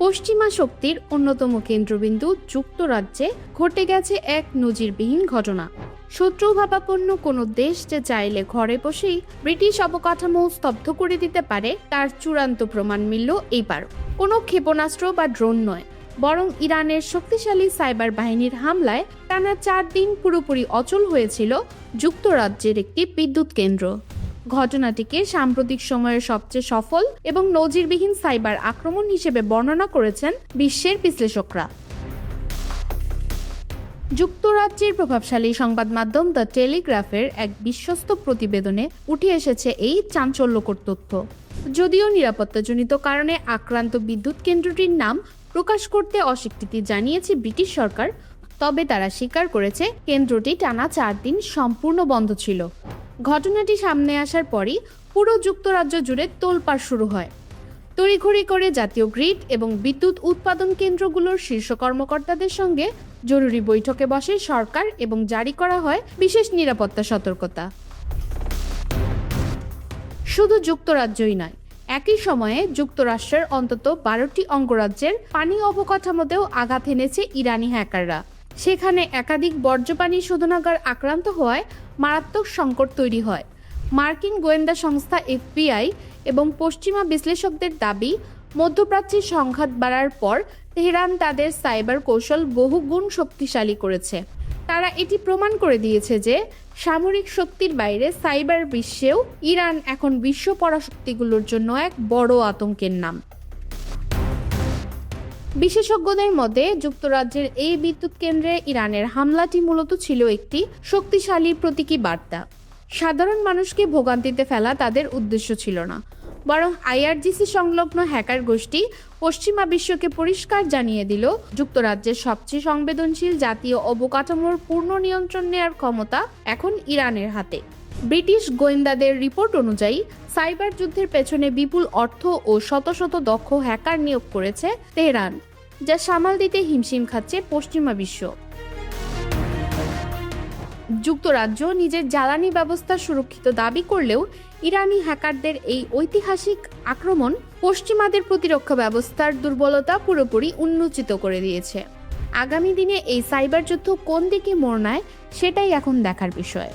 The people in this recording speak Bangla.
পশ্চিমা শক্তির অন্যতম কেন্দ্রবিন্দু যুক্তরাজ্যে ঘটে গেছে এক নজিরবিহীন ঘটনা। শত্রুভাবাপন্ন কোনো দেশ যে চাইলে ঘরে বসেই ব্রিটিশ অবকাঠামো স্তব্ধ করে দিতে পারে তার চূড়ান্ত প্রমাণ মিলল এইবার। কোনো ক্ষেপণাস্ত্র বা ড্রোন নয়, বরং ইরানের শক্তিশালী সাইবার বাহিনীর হামলায় টানা 4 দিন পুরোপুরি অচল হয়েছিল যুক্তরাজ্যের একটি বিদ্যুৎ কেন্দ্র। ঘটনাটিকে সাম্প্রতিক সময়ের সবচেয়ে সফল এবং নজিরবিহীন সাইবার আক্রমণ হিসেবে বর্ণনা করেছেন বিশ্বের বিশ্লেষকরা। যুক্তরাজ্যের প্রভাবশালী সংবাদ মাধ্যম দ্য টেলিগ্রাফের এক বিশ্বস্ত প্রতিবেদনে উঠে এসেছে এই চাঞ্চল্যকর তথ্য। যদিও নিরাপত্তাজনিত কারণে আক্রান্ত বিদ্যুৎ কেন্দ্রটির নাম প্রকাশ করতে অস্বীকৃতি জানিয়েছে ব্রিটিশ সরকার, তবে তারা স্বীকার করেছে কেন্দ্রটি টানা 4 দিন সম্পূর্ণ বন্ধ ছিল। ঘটনাটি সামনে আসার পরই পুরো যুক্তরাজ্য জুড়ে তোলপাড় শুরু হয়। তড়িঘড়ি করে জাতীয় গ্রিড এবং বিদ্যুৎ উৎপাদন কেন্দ্রগুলোর শীর্ষ কর্মকর্তাদের সঙ্গে জরুরি বৈঠকে বসে সরকার এবং জারি করা হয় বিশেষ নিরাপত্তা সতর্কতা। শুধু যুক্তরাজ্যই নয়, একই সময়ে যুক্তরাষ্ট্রের অন্তত 12টি অঙ্গরাজ্যের পানি অবকাঠামোতেও আঘাত এনেছে ইরানি হ্যাকাররা। সেখানে একাধিক বর্জ্যপানি শোধনাগার আক্রান্ত হওয়ায় মারাত্মক সংকট তৈরি হয়। মার্কিন গোয়েন্দা সংস্থা FBI এবং পশ্চিমা বিশ্লেষকদের দাবি, মধ্যপ্রাচ্যে সংঘাত বাড়ার পর তেহরান তাদের সাইবার কৌশল বহুগুণ শক্তিশালী করেছে। তারা এটি প্রমাণ করে দিয়েছে যে সামরিক শক্তির বাইরে সাইবার বিশ্বেও ইরান এখন বিশ্ব পরাশক্তিগুলোর জন্য এক বড় আতঙ্কের নাম। বিশেষজ্ঞদের মতে যুক্তরাজ্যের এই বিদ্যুৎ কেন্দ্রে ইরানের হামলাটি মূলত ছিল একটি শক্তিশালী প্রতীকী বার্তা। সাধারণ মানুষকে ভোগান্তিতে ফেলা তাদের উদ্দেশ্য ছিল না, বরং IRGC সংলগ্ন হ্যাকার গোষ্ঠী পশ্চিমা বিশ্বকে পরিষ্কার জানিয়ে দিল যুক্তরাজ্যের সবচেয়ে সংবেদনশীল জাতীয় অবকাঠামোর পূর্ণ নিয়ন্ত্রণ নেওয়ার ক্ষমতা এখন ইরানের হাতে। ব্রিটিশ গোয়েন্দাদের রিপোর্ট অনুযায়ী সাইবার যুদ্ধের পেছনে বিপুল অর্থ ও শত শত দক্ষ হ্যাকার নিয়োগ করেছে তেহরান, যা সামাল দিতে হিমশিম খাচ্ছে পশ্চিমা বিশ্ব। যুক্তরাজ্য নিজের জ্বালানি ব্যবস্থা সুরক্ষিত দাবি করলেও ইরানি হ্যাকারদের এই ঐতিহাসিক আক্রমণ পশ্চিমাদের প্রতিরক্ষা ব্যবস্থার দুর্বলতা পুরোপুরি উন্মোচিত করে দিয়েছে। আগামী দিনে এই সাইবার যুদ্ধ কোন দিকে মোড় নেয় সেটাই এখন দেখার বিষয়।